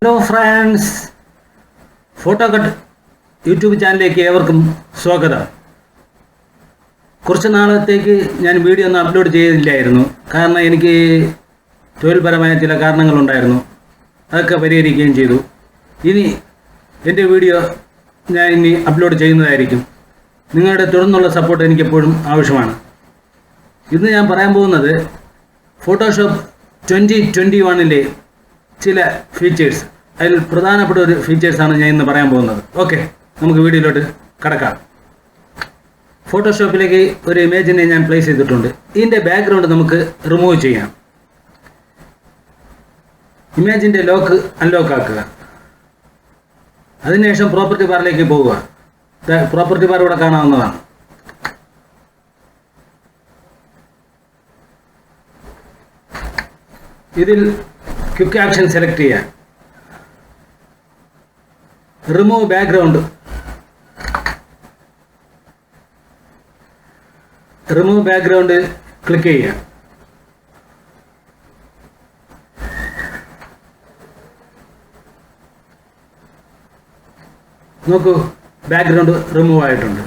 Hello friends, photo cut YouTube ചാനലിലേക്ക് ഏവർക്കും സ്വാഗതം. കുറച്ച് നാളത്തേക്ക് ഞാൻ വീഡിയോ ഒന്നും അപ്ലോഡ് ചെയ്തില്ലായിരുന്നു. കാരണം എനിക്ക് തൊഴിൽപരമായ ചില കാരണങ്ങളുണ്ടായിരുന്നു. അതൊക്കെ പരിഹരിക്കുകയും ചെയ്തു. ഇനി എൻ്റെ വീഡിയോ ഞാൻ ഇനി അപ്ലോഡ് ചെയ്യുന്നതായിരിക്കും. നിങ്ങളുടെ തുടർന്നുള്ള സപ്പോർട്ട് എനിക്കെപ്പോഴും ആവശ്യമാണ്. ഇന്ന് ഞാൻ പറയാൻ പോകുന്നത് ഫോട്ടോഷോപ്പ് 2021 ചില ഫീച്ചേഴ്സ്, അതിൽ പ്രധാനപ്പെട്ട ഒരു ഫീച്ചേഴ്സാണ് ഞാൻ ഇന്ന് പറയാൻ പോകുന്നത്. ഓക്കെ, നമുക്ക് വീഡിയോയിലോട്ട് കടക്കാം. ഫോട്ടോഷോപ്പിലേക്ക് ഒരു ഇമേജിനെ ഞാൻ പ്ലേസ് ചെയ്തിട്ടുണ്ട്. ഇതിൻ്റെ ബാക്ക്ഗ്രൗണ്ട് നമുക്ക് റിമൂവ് ചെയ്യാം. ഇമേജിൻ്റെ ലോക്ക് അൺലോക്ക് ആക്കുക. അതിനുശേഷം പ്രോപ്പർട്ടി ബാറിലേക്ക് പോവുക. പ്രോപ്പർട്ടി ബാർ ഇവിടെ കാണാവുന്നതാണ്. ഇതിൽ ക്വിക്ക് ആക്ഷൻ സെലക്ട് ചെയ്യാം. റിമൂവ് ബാക്ക്ഗ്രൗണ്ട് ക്ലിക്ക് ചെയ്യാം. നോക്കൂ, ബാക്ക്ഗ്രൗണ്ട് റിമൂവ് ആയിട്ടുണ്ട്.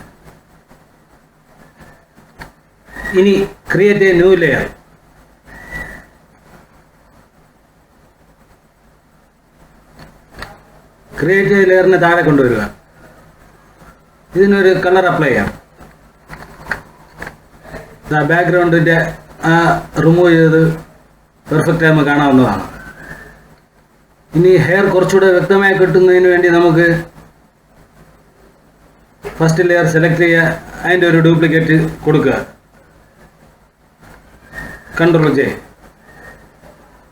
ഇനി create a new layer. Create ലെയറിനെ താഴെ കൊണ്ടുവരിക. ഇതിനൊരു കളർ അപ്ലൈ ചെയ്യാം. ബാക്ക്ഗ്രൗണ്ടിൻ്റെ ആ റിമൂവ് ചെയ്തത് പെർഫെക്റ്റ് ആയി കാണാവുന്നതാണ്. ഇനി ഹെയർ കുറച്ചുകൂടെ വ്യക്തമായി കിട്ടുന്നതിന് വേണ്ടി നമുക്ക് ഫസ്റ്റ് ലെയർ സെലക്ട് ചെയ്യുക. അതിൻ്റെ ഒരു ഡ്യൂപ്ലിക്കേറ്റ് കൊടുക്കുക. Control J.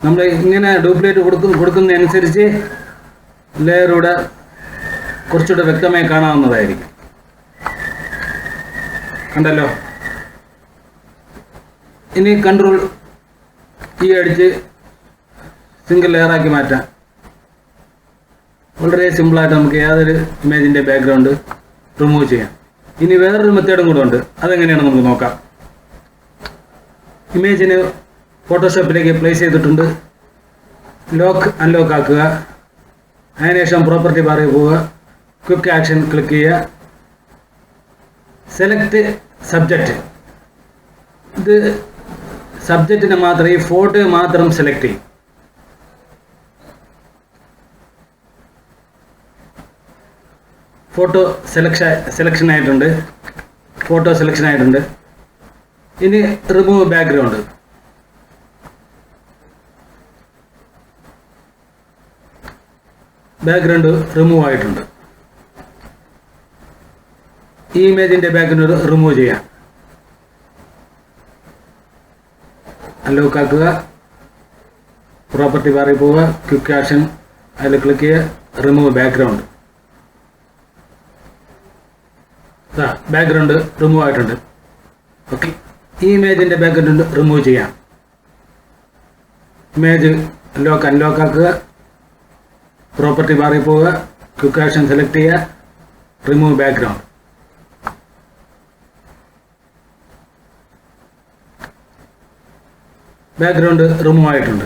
നമ്മൾ ഇങ്ങനെ ഡ്യൂപ്ലിക്കേറ്റ് കൊടുക്കുന്നതനുസരിച്ച് ലെയറൂടെ കുറച്ചുകൂടെ വ്യക്തമായി കാണാവുന്നതായിരിക്കും. കണ്ടല്ലോ. ഇനി കൺട്രോൾ ഈ അടിച്ച് സിംഗിൾ ലെയറാക്കി മാറ്റാം. വളരെ സിമ്പിളായിട്ട് നമുക്ക് യാതൊരു ഇമേജിൻ്റെ ബാക്ക്ഗ്രൗണ്ട് റിമൂവ് ചെയ്യാം. ഇനി വേറൊരു മെത്തേഡും കൂടെ ഉണ്ട്. അതെങ്ങനെയാണ് നമുക്ക് നോക്കാം. ഇമേജിന് ഫോട്ടോഷോപ്പിലേക്ക് പ്ലേസ് ചെയ്തിട്ടുണ്ട്. ലോക്ക് അൺലോക്ക് ആക്കുക. അതിനുശേഷം പ്രോപ്പർട്ടി ബാറിൽ പോവുക. ക്വിക്ക് ആക്ഷൻ ക്ലിക്ക് ചെയ്യുക. Select subject. ഇത് സബ്ജക്റ്റിനെ മാത്രം, ഈ ഫോട്ടോ മാത്രം സെലക്ട് ചെയ്യും. ഫോട്ടോ സെലക്ഷൻ ആയിട്ടുണ്ട്. ഇനി റിമൂവ് ബാക്ക്ഗ്രൗണ്ട്. ബാക്ക്ഗ്രൗണ്ട് റിമൂവ് ആയിട്ടുണ്ട്. ഈ ഇമേജിൻ്റെ ബാക്ക്ഗ്രൗണ്ട് റിമൂവ് ചെയ്യാം. അൺലോക്ക് ആക്കുക. പ്രോപ്പർട്ടി ബാറിൽ പോവുക. ക്വിക്ക് ആക്ഷൻ അതിൽ ക്ലിക്ക് ചെയ്യുക. Remove background. ബാക്ക്ഗ്രൗണ്ട് റിമൂവ് ആയിട്ടുണ്ട്. ഓക്കെ, ഈ ഇമേജിൻ്റെ ബാക്ക്ഗ്രൗണ്ട് റിമൂവ് ചെയ്യാം. ഇമേജ് ലോക്ക് അൺലോക്ക് ആക്കുക. പ്രോപ്പർട്ടി ബാറിൽ പോവുക. ക്വിക്ക് ആക്ഷൻ സെലക്ട് ചെയ്യുക. Remove background. ബാക്ക്ഗ്രൗണ്ട് റിമൂവ് ആയിട്ടുണ്ട്.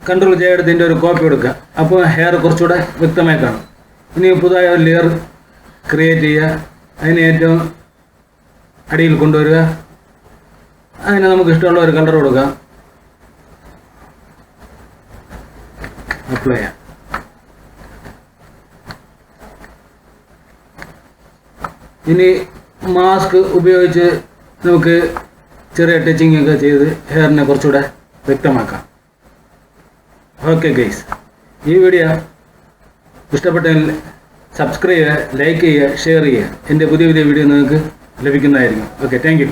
കൺട്രോൾ ജെ എടുത്തതിൻ്റെ ഒരു കോപ്പി എടുക്കുക. അപ്പോൾ ഹെയർ കുറച്ചുകൂടെ വ്യക്തമായി കാണും. ഇനി പുതിയ ഒരു ലെയർ ക്രിയേറ്റ് ചെയ്യുക. അതിന് ഏറ്റവും അടിയിൽ കൊണ്ടുവരിക. അതിന് നമുക്ക് ഇഷ്ടമുള്ള ഒരു കളർ കൊടുക്കാം. അപ്ലൈ ചെയ്യാം. ഇനി മാസ്ക് ഉപയോഗിച്ച് നമുക്ക് ചെറിയ ടച്ചിങ് ഒക്കെ ചെയ്ത് ഹെയറിനെ കുറച്ചുകൂടെ വ്യക്തമാക്കാം. ഓക്കെ ഗൈസ്, ഈ വീഡിയോ ഇഷ്ടപ്പെട്ടെങ്കിൽ സബ്സ്ക്രൈബ് ചെയ്യുക, ലൈക്ക് ചെയ്യുക, ഷെയർ ചെയ്യുക. എൻ്റെ പുതിയ വീഡിയോ നിങ്ങൾക്ക് ലഭിക്കുന്നതായിരിക്കും. Okay, thank you.